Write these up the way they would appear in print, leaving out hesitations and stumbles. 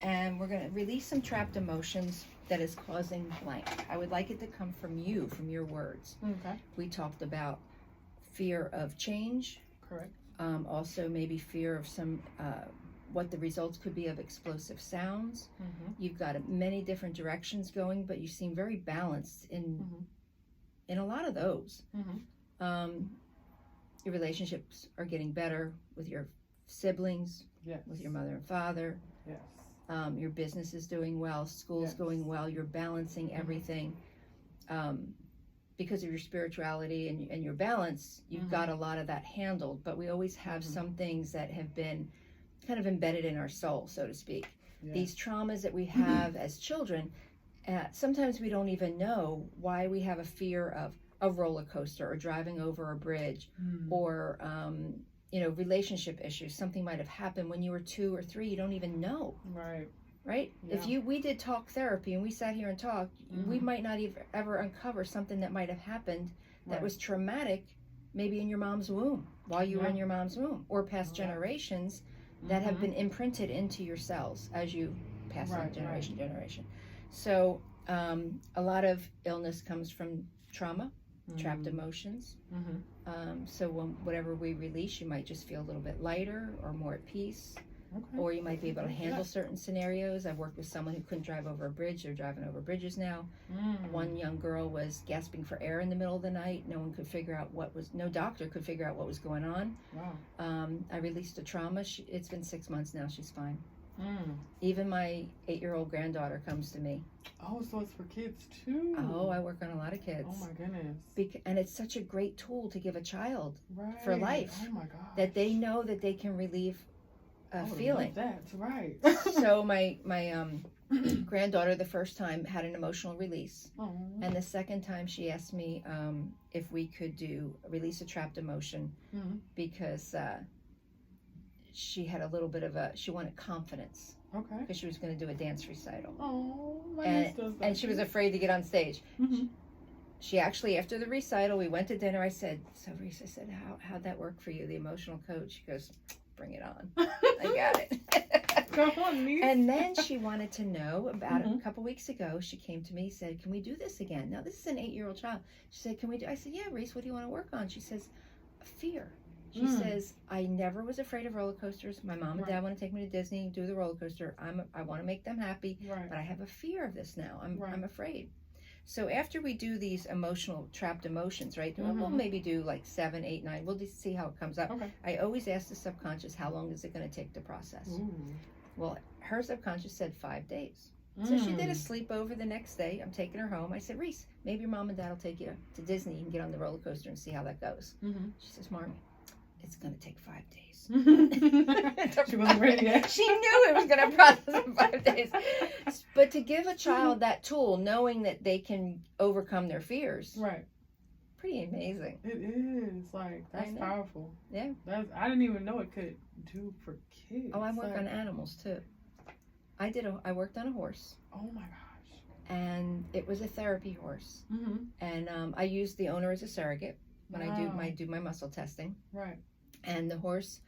and we're going to release some trapped emotions that is causing blank. I would like it to come from you, from your words. Okay. We talked about fear of change. Correct. Also maybe fear of some, what the results could be of explosive sounds. Mm-hmm. You've got many different directions going, but you seem very balanced in a lot of those. Mm-hmm. Your relationships are getting better with your siblings, Yes. with your mother and father. Yes. Your business is doing well, school's going well, you're balancing everything. Because of your spirituality and your balance, you've got a lot of that handled, but we always have some things that have been kind of embedded in our soul, so to speak. Yes. These traumas that we have as children, sometimes we don't even know why we have a fear of a roller coaster or driving over a bridge or relationship issues. Something might have happened when you were 2 or 3, you don't even know. Right? Yeah. If we did talk therapy and we sat here and talked, we might not ever uncover something that might have happened that was traumatic, maybe in your mom's womb, while you were in your mom's womb, or past generations that have been imprinted into your cells as you pass on generation to generation. So a lot of illness comes from trauma, trapped emotions. So whatever we release, you might just feel a little bit lighter or more at peace. Okay. Or you might be able to handle certain scenarios. I've worked with someone who couldn't drive over a bridge. They're driving over bridges now. One young girl was gasping for air in the middle of the night. No doctor could figure out what was going on. Wow. I released a trauma. It's been 6 months now. She's fine. Even my 8-year-old granddaughter comes to me. Oh, so it's for kids too. Oh, I work on a lot of kids. Oh my goodness. And it's such a great tool to give a child Right. for life. Oh my God. That they know that they can relieve feeling. That's right. So my granddaughter, the first time, had an emotional release. And the second time she asked me if we could release a trapped emotion because she had a little bit of she wanted confidence. Okay. Because she was going to do a dance recital. Oh, my niece does that. And she was afraid to get on stage. She actually, after the recital, we went to dinner. I said, so Reese, I said, how'd that work for you, the emotional coach? She goes, bring it on. I got it. Come on, niece. And then she wanted to know about a couple weeks ago. She came to me, said, can we do this again? Now, this is an 8-year-old child. She said, can we do? I said, yeah, Reese, what do you want to work on? She says, fear. She says, I never was afraid of roller coasters. My mom and dad want to take me to Disney and do the roller coaster. I want to make them happy, but I have a fear of this now. I'm afraid. So after we do these trapped emotions, right? We'll maybe do like 7, 8, 9. We'll just see how it comes up. Okay. I always ask the subconscious, how long is it going to take to process? Well, her subconscious said 5 days. So she did a sleepover the next day. I'm taking her home. I said, Reese, maybe your mom and dad will take you to Disney. You can get on the roller coaster and see how that goes. She says, Marmy, it's going to take 5 days. She wasn't ready yet. She knew it was going to process in 5 days. But to give a child that tool, knowing that they can overcome their fears, pretty amazing. It is. Like, that's powerful. Yeah. I didn't even know it could do for kids. Oh, I work on animals too. I worked on a horse. Oh my gosh. And it was a therapy horse. And I used the owner as a surrogate when I do my muscle testing. Right. And the horse,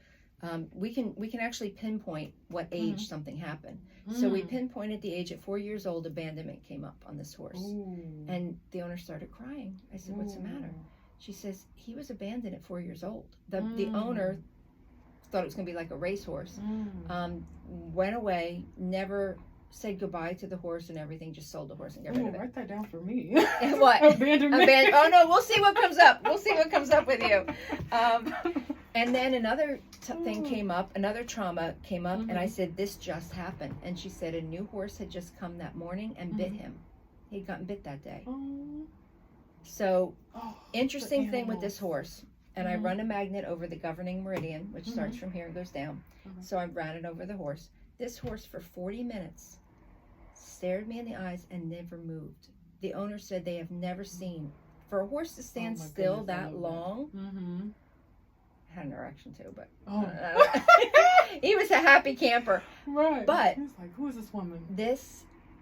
we can actually pinpoint what age something happened. So we pinpointed the age at 4 years old. Abandonment came up on this horse. And the owner started crying. I said, what's the matter? She says, he was abandoned at 4 years old. The owner thought it was going to be like a racehorse. Went away, never said goodbye to the horse and everything, just sold the horse and got rid of it. Write that down for me. What? Abandonment. Oh no, we'll see what comes up. We'll see what comes up with you. And then another thing came up, another trauma came up, and I said, this just happened. And she said a new horse had just come that morning and bit him. He'd gotten bit that day. So, interesting thing with this horse. And I run a magnet over the governing meridian, which starts from here and goes down. So I ran it over the horse. This horse for 40 minutes stared me in the eyes and never moved. The owner said they have never seen, for a horse to stand still that long, I had an erection too, but he was a happy camper. Right. But he was like, who is this woman?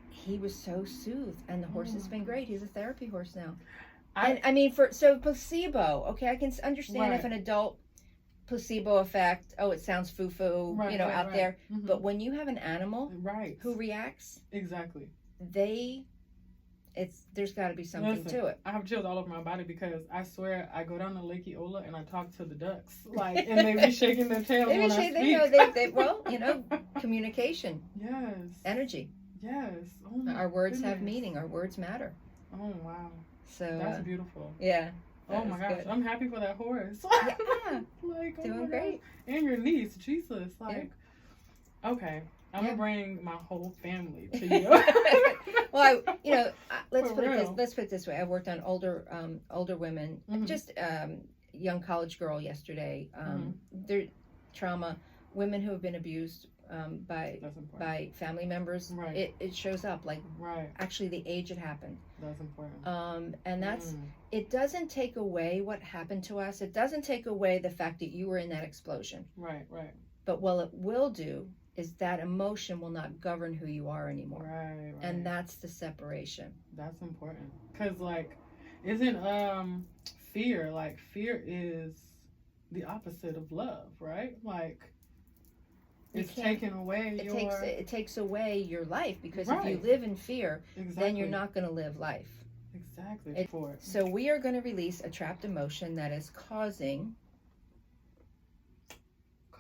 He was so soothed, and the horse has been great. He's a therapy horse now. I mean, so placebo, okay, I can understand if an adult placebo effect. Oh, it sounds foo-foo, Right, out there. Mhm. But when you have an animal right, who reacts, exactly. there's got to be something Listen, to it. I have chills all over my body because I swear I go down to Lake Eola and I talk to the ducks, like, and they be shaking their tails when I speak. Well, communication, Yes. energy. Yes. Oh my Our words have goodness. meaning. Our words matter. Oh wow. So That's beautiful. yeah. Oh my gosh, good. I'm happy for that horse. Yeah, like, oh doing my great. gosh. And your niece, Jesus. Like, okay, I'm gonna bring my whole family to you. Well, let's For put real. let's put it this way. I've worked on older women, Mhm. just young college girl yesterday. Mhm. Their trauma, women who have been abused by That's important. by family members. Right. It shows up like Right. actually the age it happened. That's important. And that's Mm. it doesn't take away what happened to us. It doesn't take away the fact that you were in that explosion. Right. Right. But what it will do is that emotion will not govern who you are anymore. Right. Right. And that's the separation. That's important. Cause like, isn't fear is the opposite of love, right? Like, it's taking away It takes away your life, because if you Right. live in fear, exactly. then you're not going to live life. Exactly. For it. So we are going to release a trapped emotion that is causing.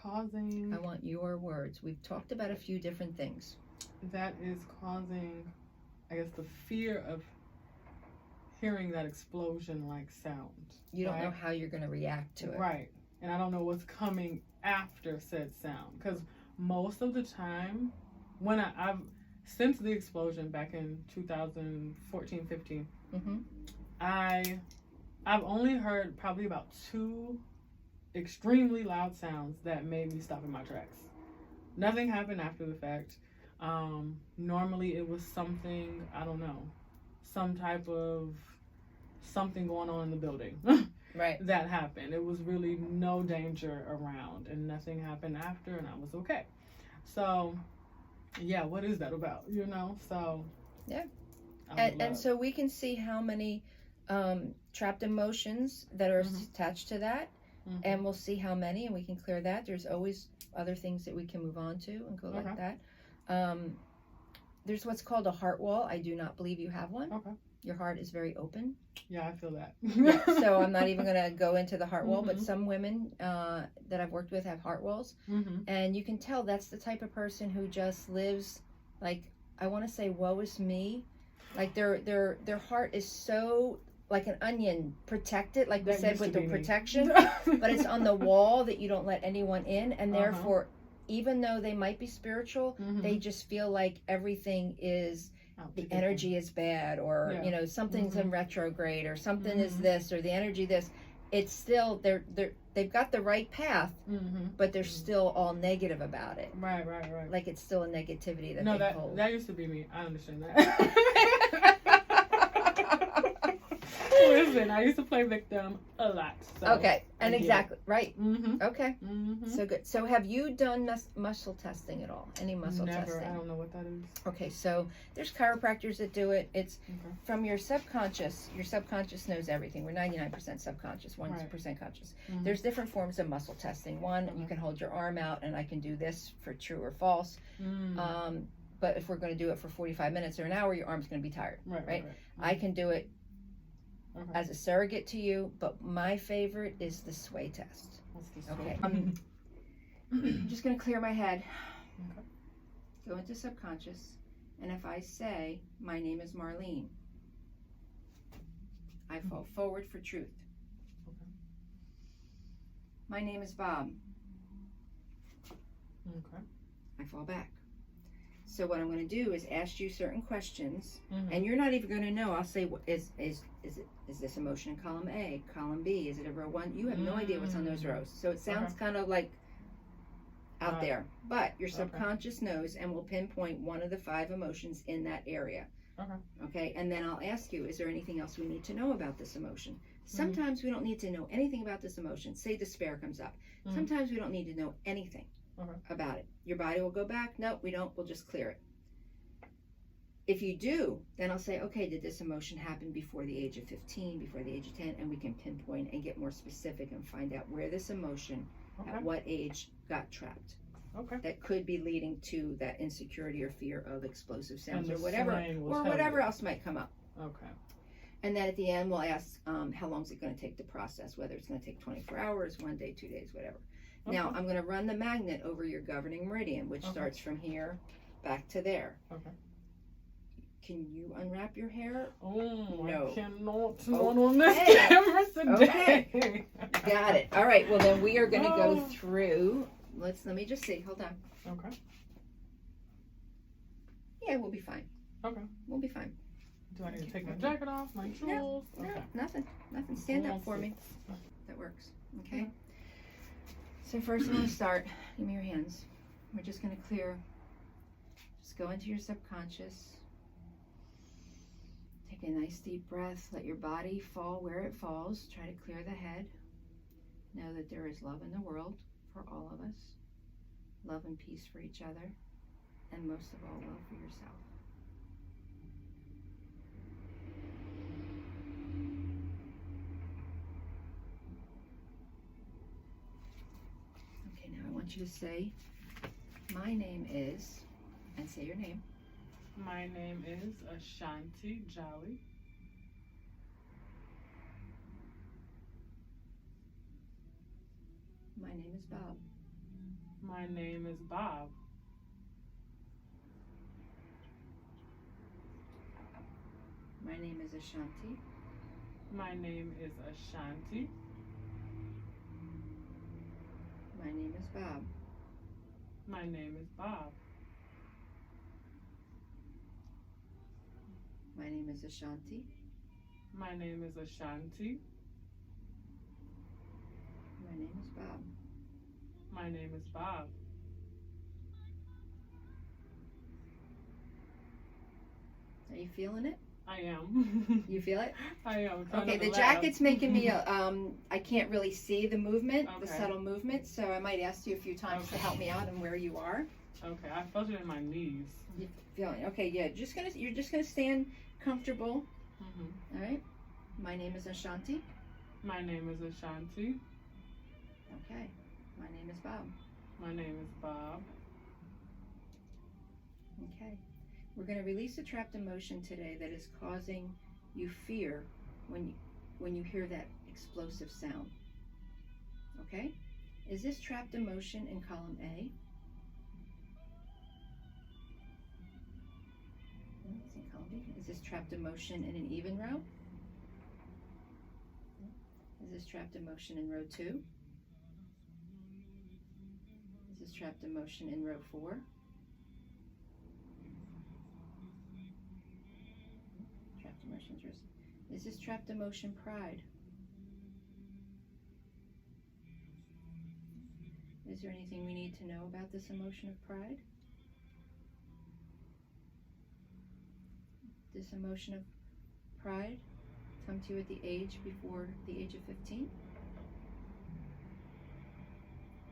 I want your words. We've talked about a few different things. That is causing, I guess, the fear of hearing that explosion-like sound. You don't right? know how you're going to react to it. Right. And I don't know what's coming after said sound. Because most of the time, when I've since the explosion back in 2014, 15, Mm-hmm. I've only heard probably about 2 extremely loud sounds that made me stop in my tracks. Nothing happened after the fact. Normally it was something, I don't know, some type of something going on in the building. Right. That happened. It was really no danger around, and nothing happened after, and I was okay. So, yeah, what is that about? So. Yeah. And so we can see how many trapped emotions that are Mhm. attached to that, Mhm. and we'll see how many, and we can clear that. There's always other things that we can move on to and go like Okay. that. There's what's called a heart wall. I do not believe you have one. Okay. Your heart is very open. Yeah, I feel that. So I'm not even going to go into the heart wall, but Mhm. some women that I've worked with have heart walls. Mm-hmm. And you can tell that's the type of person who just lives like, I want to say, woe is me. Like their heart is so like an onion, protected, like we That said, used with to the be me. protection, but it's on the wall that you don't let anyone in, and Uh-huh. therefore, even though they might be spiritual, Mhm. they just feel like everything is, Out the to get energy is bad, or Yeah. something's in retrograde, or something is Mhm. this, or the energy this. It's still they've got the right path, them. Mhm. but they're still all negative about it. Right. Like it's still a negativity that No, they hold. that used to be me. I understand that. Listen, I used to play victim a lot. So Okay, and exactly right. Mm-hmm. Okay, Mm-hmm. so good. So have you done muscle testing at all? Any muscle Never. testing? I don't know what that is. Okay, so there's chiropractors that do it. It's Okay. from your subconscious. Your subconscious knows everything. We're 99% subconscious, 1% conscious. Mhm. There's different forms of muscle testing. One, you can hold your arm out, and I can do this for true or false. Mm. But if we're going to do it for 45 minutes or an hour, your arm's going to be tired. Right. I can do it Okay. as a surrogate to you, but my favorite is the sway test. What's this? Okay. I'm just going to clear my head. Okay. Go into subconscious, and if I say, my name is Marlene, I fall forward for truth. Okay. My name is Bob. Okay. I fall back. So what I'm going to do is ask you certain questions, Mhm. and you're not even going to know. I'll say, is this emotion in column A, column B? Is it a row 1? You have no idea what's on those rows. So it sounds kind of like out there, but your subconscious knows and will pinpoint one of the 5 emotions in that area. Okay, and then I'll ask you, is there anything else we need to know about this emotion? Sometimes we don't need to know anything about this emotion. Say despair comes up. Mhm. Sometimes we don't need to know anything about it. Your body will go back. No, we don't. We'll just clear it. If you do, then I'll say, okay, did this emotion happen before the age of 15, before the age of 10? And we can pinpoint and get more specific and find out where this emotion Okay. at what age got trapped. Okay. That could be leading to that insecurity or fear of explosive sounds And or the whatever, slang was or heavy. whatever else might come up. Okay. And then at the end, we'll ask how long is it going to take to process, whether it's going to take 24 hours, 1 day, 2 days, whatever. Okay. Now, I'm going to run the magnet over your governing meridian, which starts from here back to there. Okay. Can you unwrap your hair? Oh, No. I cannot Okay. not on this camera today. Okay. Got it. All right. Well, then we are going to go through. Let me just see. Hold on. Okay. Yeah, we'll be fine. Okay. We'll be fine. Do I need to take my jacket off? My tools? No, Okay. nothing. Stand up for me. That works. Okay. So first I'm going to start. Give me your hands. We're just going to clear. Just go into your subconscious. Take a nice deep breath. Let your body fall where it falls. Try to clear the head. Know that there is love in the world for all of us. Love and peace for each other. And most of all, love for yourself. Okay, now I want you to say, my name is, and say your name. My name is Ashanti Jolly. My name is Bob. My name is Bob. My name is Ashanti. My name is Ashanti. My name is Bob. My name is Bob. My name is Ashanti. My name is Ashanti. My name is Bob. My name is Bob. Are you feeling it? I am. You feel it? I am. Okay, the jacket's making me, I can't really see the movement, the Okay. subtle movement, so I might ask you a few times to Okay. help me out and where you are. Okay, I felt it in my knees. You feeling? Okay, yeah. You're just gonna stand comfortable. Mm-hmm. All right. My name is Ashanti. My name is Ashanti. Okay. My name is Bob. My name is Bob. Okay. We're going to release a trapped emotion today that is causing you fear when you hear that explosive sound. Okay? Is this trapped emotion in column A? It's in column B. Is this trapped emotion in an even row? Is this trapped emotion in row 2? Is this trapped emotion in row 4? Trapped emotions. Is this trapped emotion pride? Is there anything we need to know about this emotion of pride? This emotion of pride come to you at the age before the age of 15?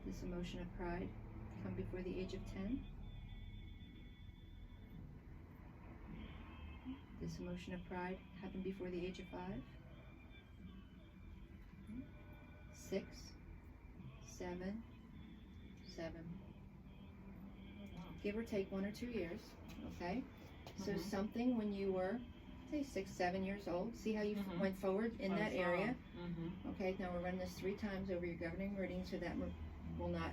This emotion of pride come before the age of 10? This emotion of pride happened before the age of 5? 6, 7, 7. Give or take 1 or 2 years, okay? So something when you were, say, 6, 7 years old, see how you went forward in that area? Okay, now we're running this 3 times over your governing meridian so that will not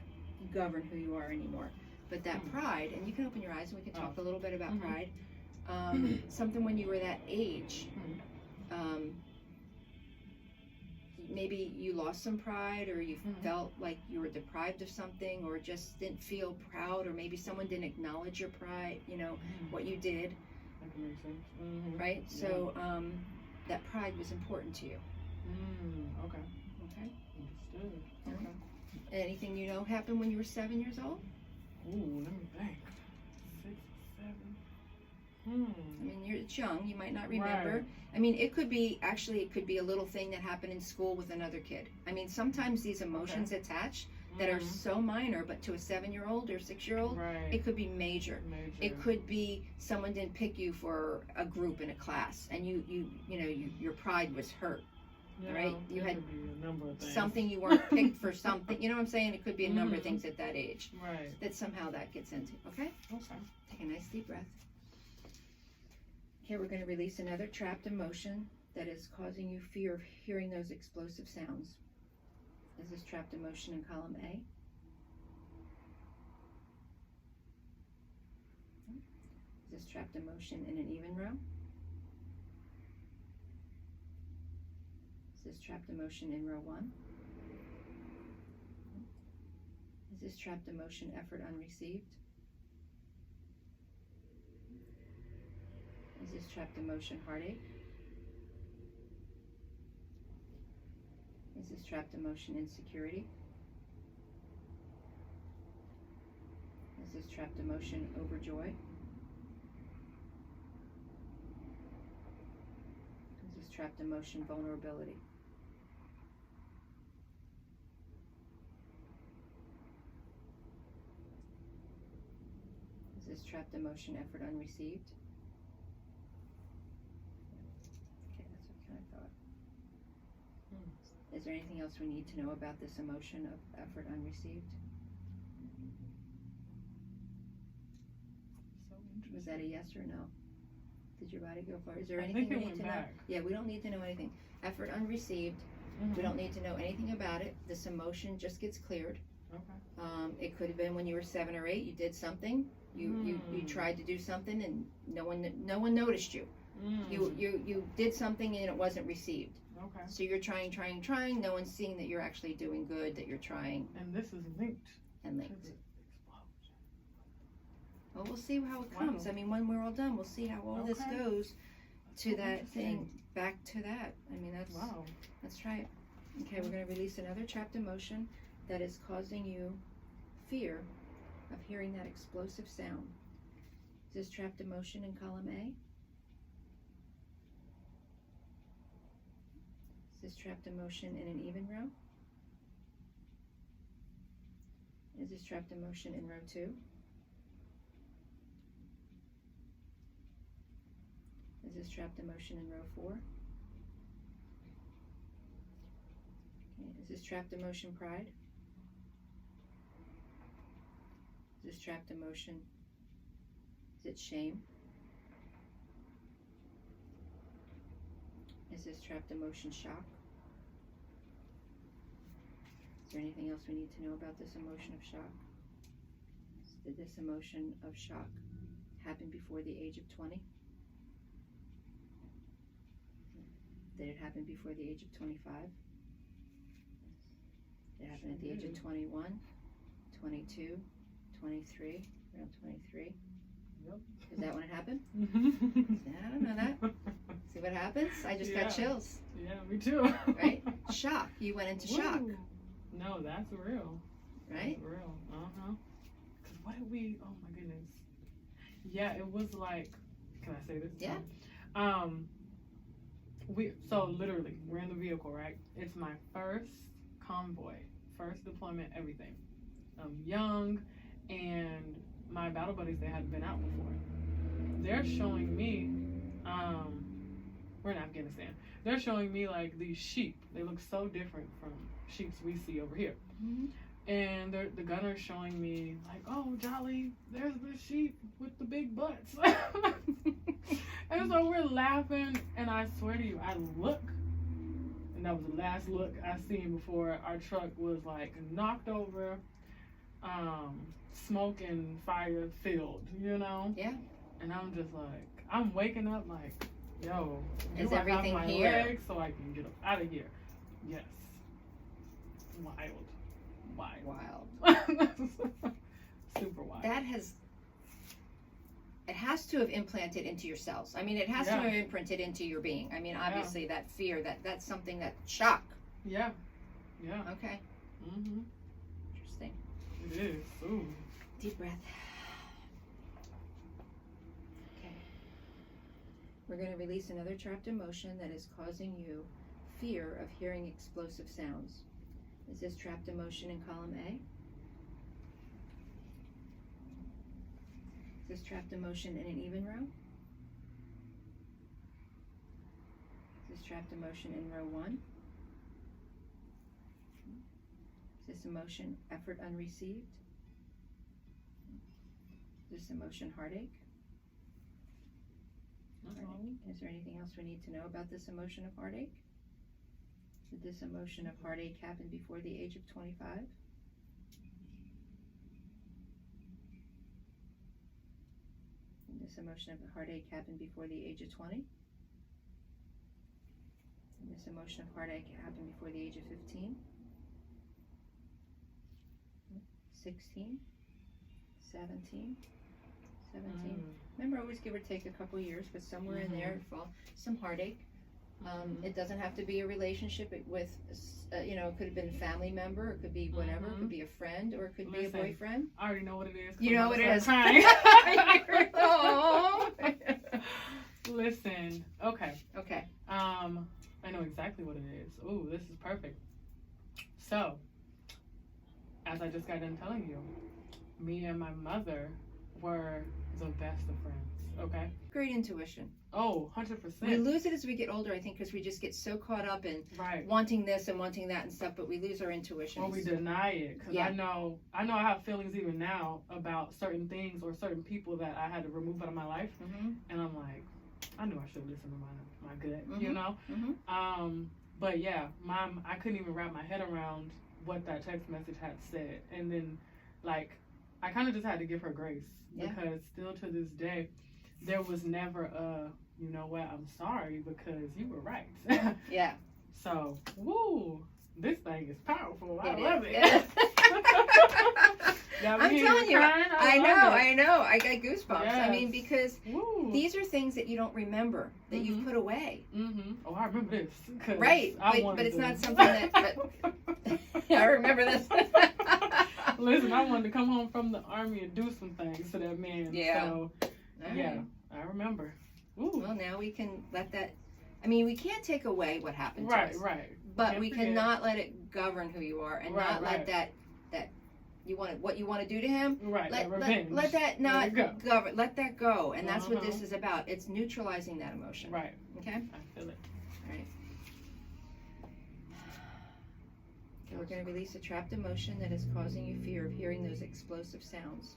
govern who you are anymore. But that pride, and you can open your eyes and we can talk a little bit about pride. Something when you were that age, maybe you lost some pride or you felt like you were deprived of something or just didn't feel proud, or maybe someone didn't acknowledge your pride, you know, what you did. That can make sense. Right? So that pride was important to you. Okay. Okay? Understood. Okay. Anything you know happened when you were 7 years old? Ooh, let me think. 6, 7. I mean, it's young. You might not remember. Right. I mean, it could be a little thing that happened in school with another kid. I mean, sometimes these emotions attach that are so minor, but to a 7-year-old or 6-year-old, it could be major. It could be someone didn't pick you for a group in a class, and you know, your pride was hurt. right? You it had could be a number of things. something you weren't picked for something. You know what I'm saying? It could be a number of things at that age. Right. That somehow that gets into. Okay? Okay. Take a nice deep breath. Okay, we're going to release another trapped emotion that is causing you fear of hearing those explosive sounds. Is this trapped emotion in column A? Is this trapped emotion in an even row? Is this trapped emotion in row 1? Is this trapped emotion effort unreceived? Is this trapped emotion heartache? Is this trapped emotion insecurity? Is this trapped emotion overjoy? Is this trapped emotion vulnerability? Is this trapped emotion effort unreceived? Okay, that's what I thought. Is there anything else we need to know about this emotion of effort unreceived? So interesting. Was that a yes or no? Did your body go far? Is there I anything think we it need to went know? back. Yeah, we don't need to know anything. Effort unreceived. We don't need to know anything about it. This emotion just gets cleared. Okay. It could have been when you were 7 or 8. You did something. You tried to do something and no one noticed you. You did something and it wasn't received. Okay. So you're trying. No one's seeing that you're actually doing good. That you're trying. And this is linked. And to linked. the explosion. Well, we'll see how it comes. Wow. I mean, when we're all done, we'll see how all this Okay. goes That's to so that interesting. thing. Back to that. I mean, that's. Wow. Let's try it. Okay, we're going to release another trapped emotion that is causing you fear of hearing that explosive sound. Is this trapped emotion in column A? Is this trapped emotion in an even row? Is this trapped emotion in row 2? Is this trapped emotion in row 4? Okay. Is this trapped emotion pride? Is this trapped emotion? Is it shame? Is this trapped emotion shock? Is there anything else we need to know about this emotion of shock? Did this emotion of shock happen before the age of 20? Did it happen before the age of 25? Did it happen at the age of 21, 22, 23, around 23? Yep. Is that when it happened? Mhm. I don't know that. See what happens? I just got chills. Yeah, me too. Right? Shock. You went into shock. Woo. No, that's real. Right? That's real. Cause what did we? Oh my goodness. Yeah, it was like. Can I say this? Yeah. So literally, we're in the vehicle, right? It's my first convoy, first deployment, everything. I'm young, and my battle buddies, they hadn't been out before. They're showing me, we're in Afghanistan. They're showing me like these sheep. They look so different from sheeps we see over here. Mm-hmm. And the gunner's showing me like, oh, Jolly, there's the sheep with the big butts. And so we're laughing, and I swear to you, I look, and that was the last look I seen before our truck was like knocked over, smoke and fire filled, you know? Yeah. And I'm just like, I'm waking up like, yo, Is do I everything have my here? legs so I can get up out of here? Yes. Wild. Super wild. That it has to have implanted into your cells. I mean, it has to have imprinted into your being. I mean, obviously that fear, that's something that shock. Yeah. Okay. Mm-hmm. Interesting. It is. Ooh. Deep breath. Okay. We're going to release another trapped emotion that is causing you fear of hearing explosive sounds. Is this trapped emotion in column A? Is this trapped emotion in an even row? Is this trapped emotion in row 1? Is this emotion effort unreceived? Is this emotion heartache? Is there anything else we need to know about this emotion of heartache? Did this emotion of heartache happen before the age of 25? Did this emotion of heartache happen before the age of 20? Did this emotion of heartache happen before the age of 15? 16? 17? 17. Remember, always give or take a couple years, but somewhere in there, some heartache. It doesn't have to be a relationship with, you know, it could have been a family member, it could be whatever, it could be a friend, or it could be a boyfriend. I already know what it is. You know what it is. Oh. Listen, okay. Okay. I know exactly what it is. Ooh, this is perfect. So, as I just got done telling you, me and my mother were the best of friends, okay? Great intuition. Oh, 100%. We lose it as we get older, I think, because we just get so caught up in wanting this and wanting that and stuff, but we lose our intuition. Or we deny it, because I know I have feelings even now about certain things or certain people that I had to remove out of my life, and I'm like, I knew I should listen to my gut, you know? But yeah, Mom, I couldn't even wrap my head around what that text message had said, and then, like, I kind of just had to give her grace, because still to this day, there was never a, you know what, I'm sorry because you were right. Yeah. So, woo, this thing is powerful. I love it. I'm telling you, I know. I got goosebumps. Yes. I mean, because these are things that you don't remember, that you put away. Oh, I remember this. Right, but it's not something that, I remember this. Listen, I wanted to come home from the army and do some things to that man. Yeah. So, I remember. Ooh. Well, now we can let that, I mean, we can't take away what happened to us. Right. But we cannot let it govern who you are, and not let that what you want to do to him. Right. Let that not govern. Let that go, and that's what this is about. It's neutralizing that emotion. Right. Okay. I feel it. All right. Okay, we're going to release a trapped emotion that is causing you fear of hearing those explosive sounds.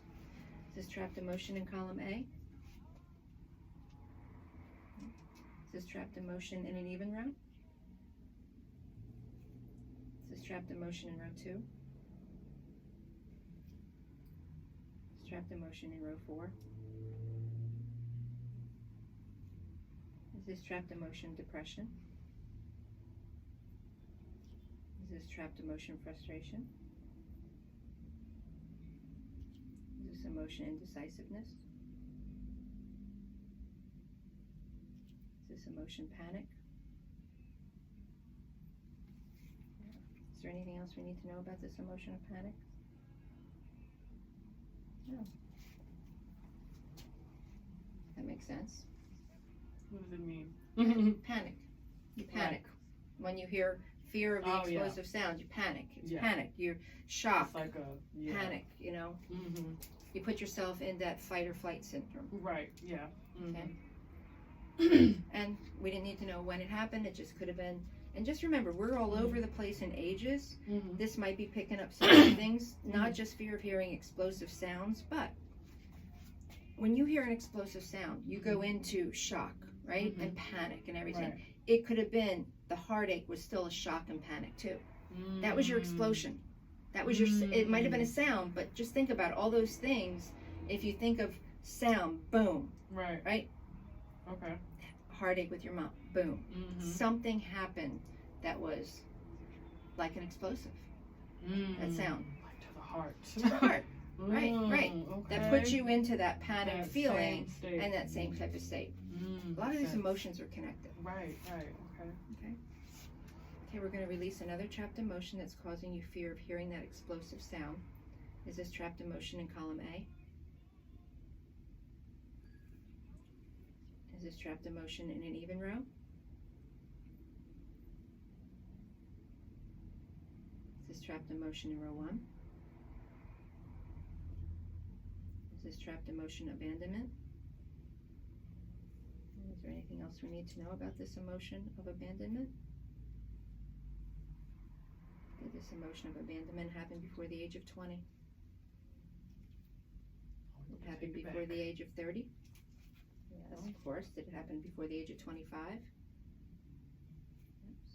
Is this trapped emotion in column A? Is this trapped emotion in an even row? Is this trapped emotion in row 2? Is this trapped emotion in row 4? Is this trapped emotion depression? Is this trapped emotion frustration? Is this emotion indecisiveness? Is this emotion panic? Is there anything else we need to know about this emotion of panic? No. That makes sense. What does it mean? Panic. You panic. When you hear fear of the explosive sound, you panic. It's panic. You're shocked. It's like a panic, you know. You put yourself in that fight or flight syndrome. Right, yeah. Okay. And we didn't need to know when it happened. It just could have been. And just remember, we're all over the place in ages. This might be picking up some things, not just fear of hearing explosive sounds, but when you hear an explosive sound, you go into shock, right? And panic and everything. Right. It could have been the heartache was still a shock and panic too. That was your explosion. That was your, it might have been a sound, but just think about all those things. If you think of sound, boom. Right. Right? Okay. Heartache with your mom, boom. Something happened that was like an explosive. That sound. Like to the heart. To the heart. Right. Okay. That puts you into that panic That feeling same state. and that same type of state. A lot of these emotions are connected. Right. Okay, we're going to release another trapped emotion that's causing you fear of hearing that explosive sound. Is this trapped emotion in column A? Is this trapped emotion in an even row? Is this trapped emotion in row 1? Is this trapped emotion abandonment? Is there anything else we need to know about this emotion of abandonment? Did this emotion of abandonment happen before the age of 20? It happened before the age of 30? Yes, of course. Did it happen before the age of 25?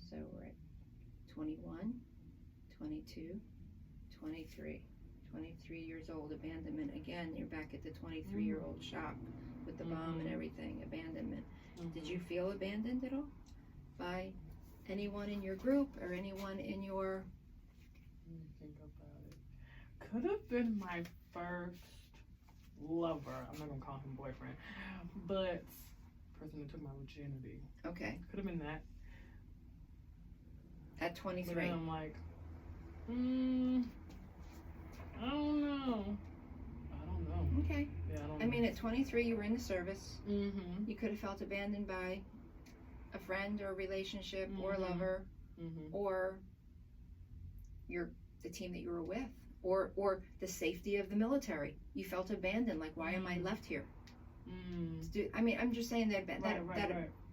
So we're at 21, 22, 23. 23 years old, abandonment. Again, you're back at the 23-year-old shock with the bomb and everything, abandonment. Did you feel abandoned at all by anyone in your group or anyone in your... Let me think about it. Could have been my first lover. I'm not going to call him boyfriend, but person that took my virginity. Okay. Could have been that. At 23. But then I'm like, I don't know. Okay. Yeah, I don't know. I mean, at 23, you were in the service. Mm-hmm. You could have felt abandoned by a friend or a relationship or a lover or the team that you were with or the safety of the military. You felt abandoned. Like, why am I left here? I mean, I'm just saying that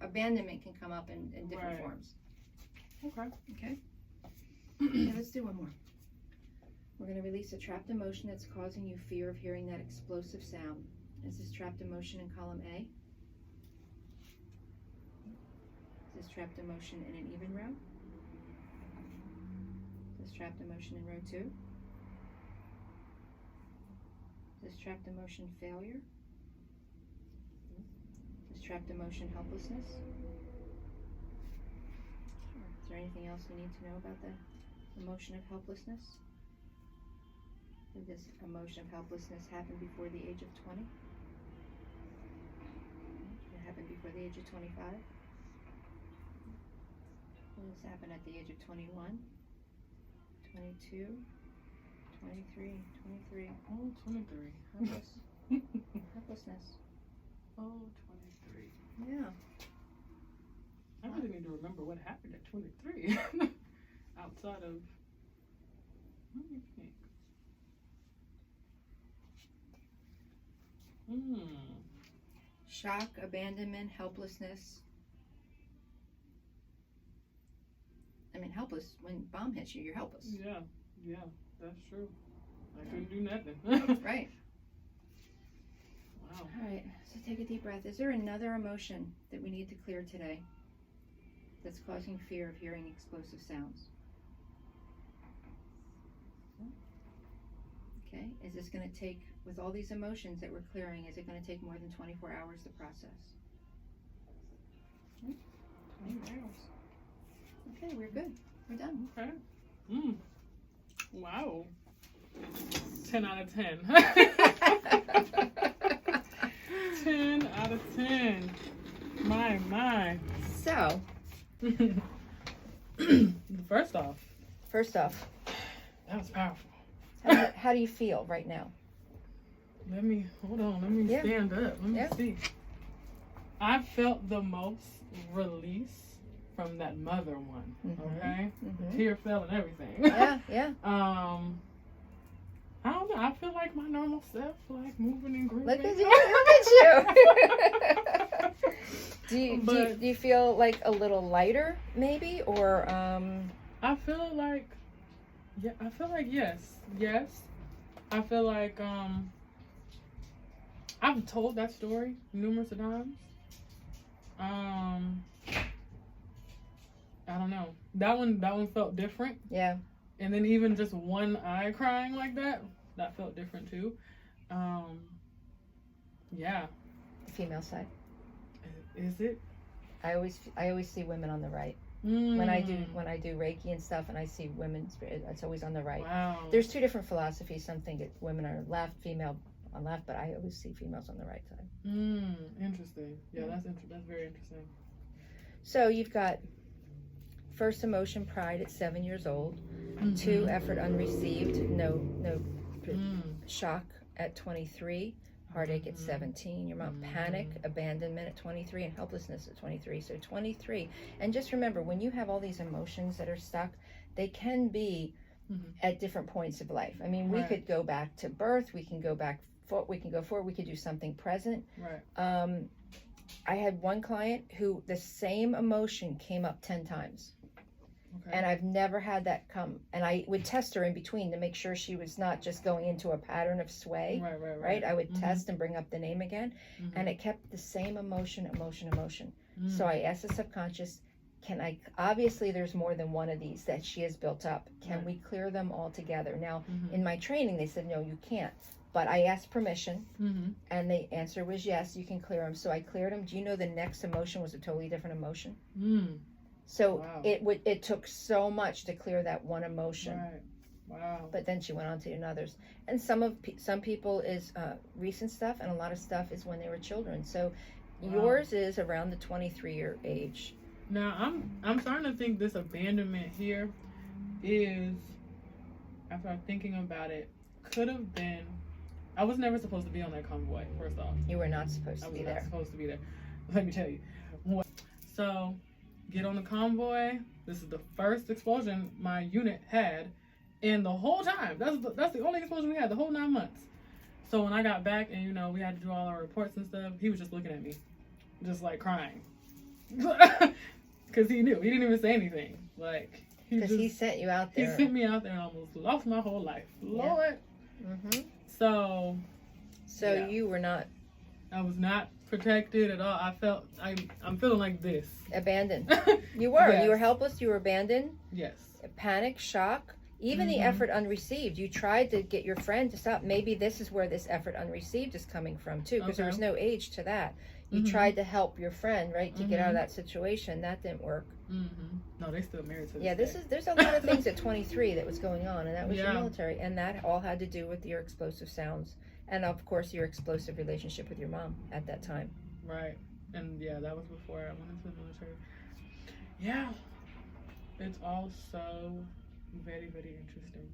abandonment can come up in different forms. Okay. Okay, let's do one more. We're going to release a trapped emotion that's causing you fear of hearing that explosive sound. Is this trapped emotion in column A? Is this trapped emotion in an even row? Is this trapped emotion in row 2? Is this trapped emotion failure? Is this trapped emotion helplessness? Is there anything else we need to know about the emotion of helplessness? Did this emotion of helplessness happen before the age of 20? Did it happen before the age of 25? Did this happen at the age of 21? 22? 23? 23? Oh, 23. Helplessness. Oh, 23. Yeah. I really need to remember what happened at 23. Outside of... Let me think. Shock, abandonment, helplessness. I mean, helpless. When bomb hits you, you're helpless. Yeah, that's true. I couldn't do nothing. Right. Wow. All right, so take a deep breath. Is there another emotion that we need to clear today that's causing fear of hearing explosive sounds? Okay, is this going to take, with all these emotions that we're clearing, is it going to take more than 24 hours to process? 24 hours. Okay, we're good. We're done. Okay. Wow. 10 out of 10. 10 out of 10. My. So, First off, that was powerful. how do you feel right now? Let me stand up. Let me see. I felt the most release from that mother one. Okay? The tear fell and everything. Yeah. I don't know. I feel like my normal self, like moving and grooving. Look at you. Do you feel like a little lighter, maybe, or I feel like yes. I feel like I've told that story numerous times. I don't know. That one felt different. Yeah. And then even just one eye crying like that felt different too. Yeah. The female side. Is it? I always see women on the right. When I do Reiki and stuff, and I see women, it's always on the right. Wow. There's two different philosophies. Some think women are left, female on left, but I always see females on the right side. Interesting. Yeah, that's very interesting. So you've got first emotion, pride at 7 years old. 2, effort unreceived, no shock at 23. Heartache at 17, your mom panic, abandonment at 23, and helplessness at 23. So 23, and just remember, when you have all these emotions that are stuck, they can be at different points of life. I mean, we could go back to birth, we can go forward, we could do something present. Right. I had one client who the same emotion came up 10 times. Okay. And I've never had that come. And I would test her in between to make sure she was not just going into a pattern of sway. Right. I would test and bring up the name again. And it kept the same emotion. So I asked the subconscious, obviously there's more than one of these that she has built up. Can we clear them all together? Now, in my training, they said, no, you can't. But I asked permission, and the answer was yes, you can clear them. So I cleared them. Do you know the next emotion was a totally different emotion? So it took so much to clear that one emotion. Right. Wow. But then she went on to others. And some people is recent stuff, and a lot of stuff is when they were children. So yours is around the 23-year age. Now I'm starting to think this abandonment here is, after I'm thinking about it, could have been. I was never supposed to be on that convoy, first off. You were not supposed to be there. I was not supposed to be there. Let me tell you. So, get on the convoy. This is the first explosion my unit had in the whole time. That's the only explosion we had the whole 9 months. So when I got back and, we had to do all our reports and stuff, he was just looking at me. Just like crying. Because he knew. He didn't even say anything. Like, because he sent you out there. He sent me out there and almost lost my whole life. Lord. So you were not. I was not protected at all. I'm feeling like this. Abandoned. You were. Yes. You were helpless. You were abandoned. Yes. Panic, shock. Even the effort unreceived. You tried to get your friend to stop. Maybe this is where this effort unreceived is coming from too, because there was no age to that. You tried to help your friend, right, to get out of that situation. That didn't work. No, they still married to this day. There's a lot of things at 23 that was going on, and that was your military, and that all had to do with your explosive sounds, and of course your explosive relationship with your mom at that time. Right, and that was before I went into the military. Yeah, it's all so very, very interesting.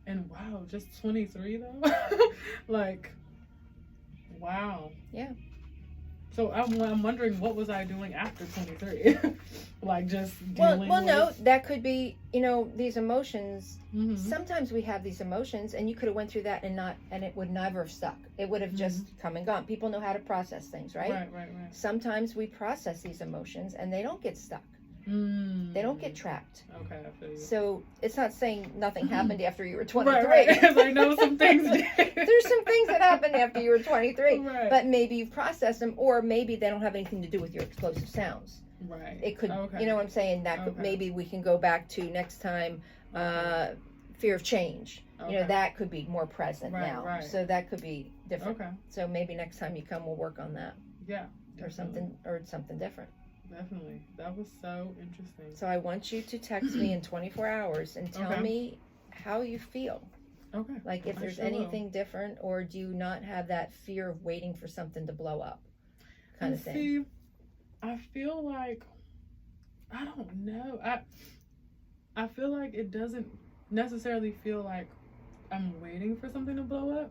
And wow, just 23 though. Like, wow. Yeah. So I'm wondering, what was I doing after 23? Like, just dealing well, with... no, that could be, these emotions. Sometimes we have these emotions, and you could have went through that and it would never have stuck. It would have just come and gone. People know how to process things, right? Right. Sometimes we process these emotions, and they don't get stuck. They don't get trapped. Okay, I feel you. So it's not saying nothing happened after you were 23. Right, because I know some things did. There's some things that happened after you were 23, right. But maybe you've processed them, or maybe they don't have anything to do with your explosive sounds. Right. It could, you know what I'm saying? That could, maybe we can go back to next time, fear of change. That could be more present now. Right. So that could be different. Okay. So maybe next time you come, we'll work on that. Yeah. Definitely. Or something different. Definitely. That was so interesting. So I want you to text me in 24 hours and tell me how you feel. Okay. Like if there's anything different, or do you not have that fear of waiting for something to blow up kind of thing? See, I feel like, I don't know. I feel like it doesn't necessarily feel like I'm waiting for something to blow up.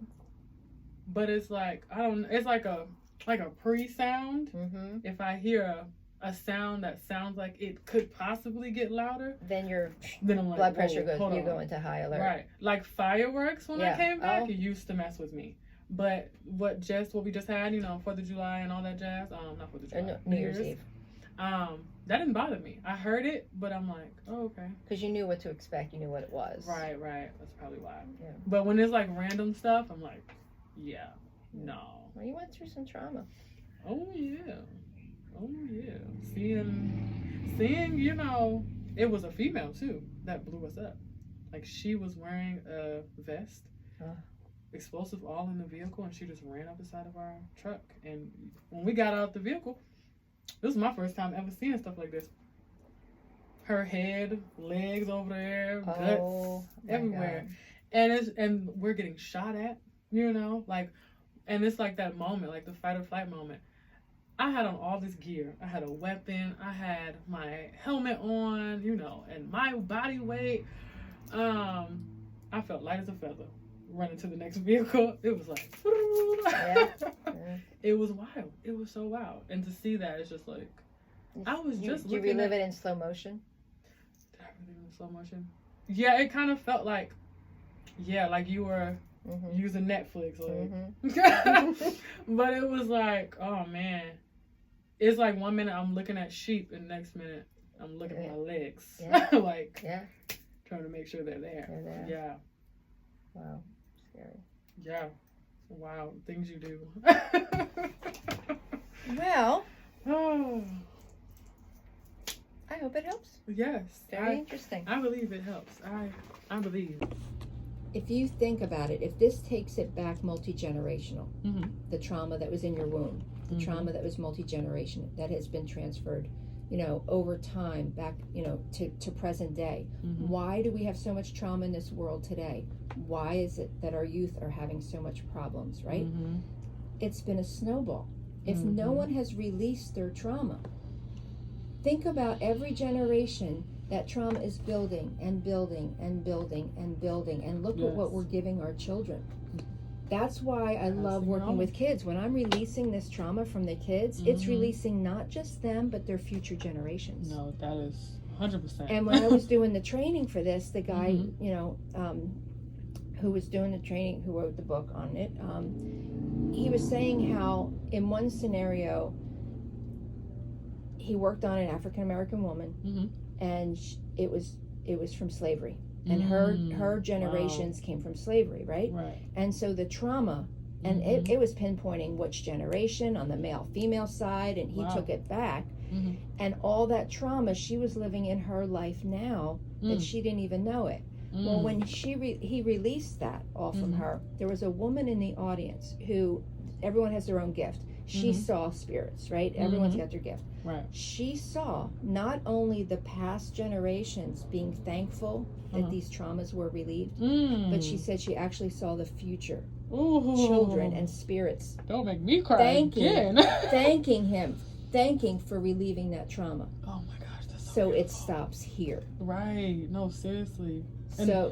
But it's like, it's like a pre-sound. If I hear a sound that sounds like it could possibly get louder, then your I'm like, blood pressure goes, you go into high alert. Right. Like fireworks when I came back, it used to mess with me. But what we just had, 4th of July and all that jazz, not 4th of July, New Year's Eve. That didn't bother me. I heard it, but I'm like, oh, okay. Because you knew what to expect. You knew what it was. Right. That's probably why. Yeah. But when it's like random stuff, I'm like, no. Well, you went through some trauma. Oh, yeah. Seeing, it was a female too that blew us up. Like, she was wearing a vest, explosive all in the vehicle, and she just ran up the side of our truck. And when we got out the vehicle, this was my first time ever seeing stuff like this. Her head, legs over there, guts everywhere. God. And we're getting shot at, and it's like that moment, like the fight or flight moment. I had on all this gear. I had a weapon. I had my helmet on, and my body weight. I felt light as a feather running to the next vehicle. It was like, It was wild. It was so wild. And to see that, it's just like, Did you relive it in slow motion? Did I relive it in slow motion? Yeah, it kind of felt like, like you were using Netflix. Like. But it was like, oh man. It's like 1 minute I'm looking at sheep, and next minute I'm looking at my legs. Yeah. Like, Yeah. trying to make sure they're there. They're there. Yeah. Wow. Scary. Yeah. Wow. Things you do. Well, Oh. I hope it helps. Yes. Very interesting. I believe it helps. I believe. If you think about it, if this takes it back multi-generational, Mm-hmm. the trauma that was in your womb, the Mhm. trauma that was multi-generation, that has been transferred, over time back, to present day. Mm-hmm. Why do we have so much trauma in this world today? Why is it that our youth are having so much problems, right? Mm-hmm. It's been a snowball. If Mhm. no one has released their trauma, think about every generation that trauma is building and building and building and building, and look at what Yes. we're giving our children. That's why I love Passing working on. with kids. When I'm releasing this trauma from the kids, it's Mhm. releasing not just them, but their future generations. No, that is 100%. And when I was doing the training for this, the guy, Mhm. who was doing the training, who wrote the book on it, he was saying how in one scenario, he worked on an African American woman, Mm-hmm. and it was from slavery, and her generations came from slavery, right? Right. And so the trauma, and Mhm. it was pinpointing which generation on the male female side, and he Wow. took it back, Mm-hmm. and all that trauma she was living in her life now that she didn't even know it. Well, when he released that all from Mhm. her, there was a woman in the audience who, everyone has their own gift. She Mhm. saw spirits, right? Everyone's Mhm. got their gift. Right. She saw not only the past generations being thankful that Uh-huh. these traumas were relieved, Mm. but she said she actually saw the future Ooh. children and spirits Don't make me cry Thanking. again. thanking him, thanking for relieving that trauma. Oh my gosh, that's so So it beautiful. stops here. Right. No, seriously. And So,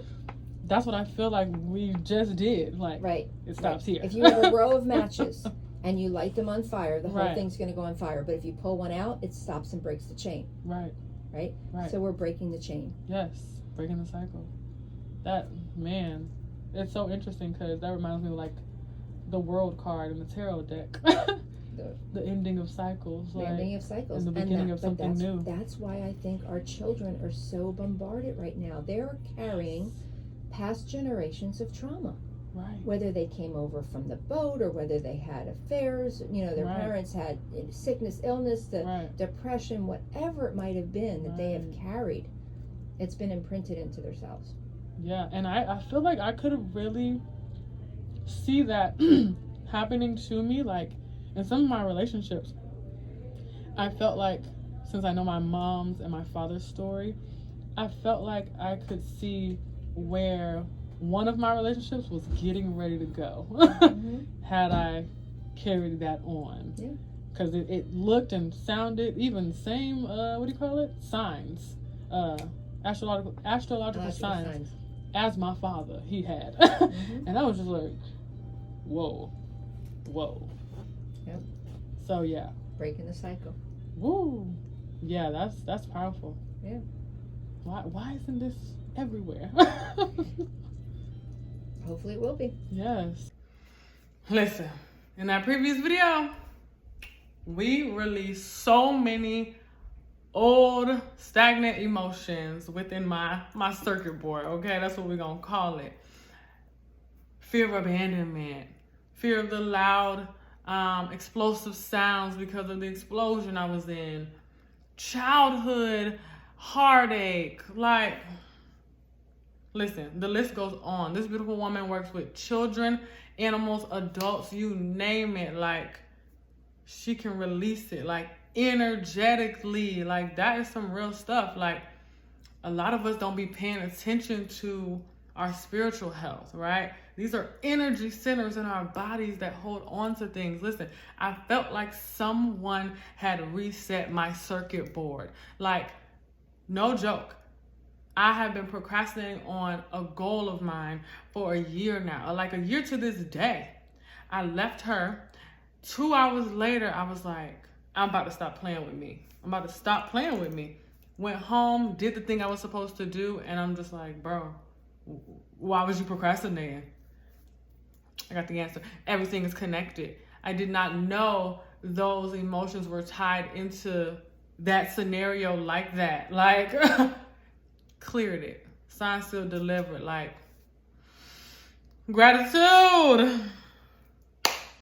that's what I feel like we just did. Like, right. it stops here. If you have a row of matches and you light them on fire, the whole Right. thing's going to go on fire. But if you pull one out, it stops and breaks the chain. Right. Right? Right. So we're breaking the chain. Yes. Breaking the cycle. That, man, it's so interesting because that reminds me of like the world card in the tarot deck. The ending of cycles. The Like, ending of cycles. and the beginning of something new. That's why I think our children are so bombarded right now. They're carrying past generations of trauma. right. Whether they came over from the boat or whether they had affairs, their Right. parents had sickness, illness, Right. depression, whatever it might have been that they have Right. carried. It's been imprinted into themselves. Yeah, and I feel like I could have really see that happening to me, like in some of my relationships. I felt like, since I know my mom's and my father's story, I felt like I could see where one of my relationships was getting ready to go had I carried that on. Yeah. Because it looked and sounded even same, what do you call it? Signs. Astrological signs. As my father, he had. And I was just like, whoa. Yep. So yeah. Breaking the cycle. Woo. Yeah, that's powerful. Yeah. Why isn't this everywhere? Hopefully it will be. Yes. Listen, in that previous video, we released so many old stagnant emotions within my circuit board. Okay, that's what we're gonna call it. Fear of abandonment, fear of the loud explosive sounds because of the explosion I was in, childhood heartache. Like, listen, the list goes on. This beautiful woman works with children, animals, adults, you name it. Like, she can release it, like, energetically. Like, that is some real stuff. Like, a lot of us don't be paying attention to our spiritual health, right? These are energy centers in our bodies that hold on to things. Listen, I felt like someone had reset my circuit board. Like, no joke. I have been procrastinating on a goal of mine for a year now, like a year to this day. I left her. 2 hours later, I was like, I'm about to stop playing with me. Went home, did the thing I was supposed to do, and I'm just like, bro, why was you procrastinating? I got the answer. Everything is connected. I did not know those emotions were tied into that scenario like that. Like, cleared it. Signed, sealed, delivered. Like, gratitude.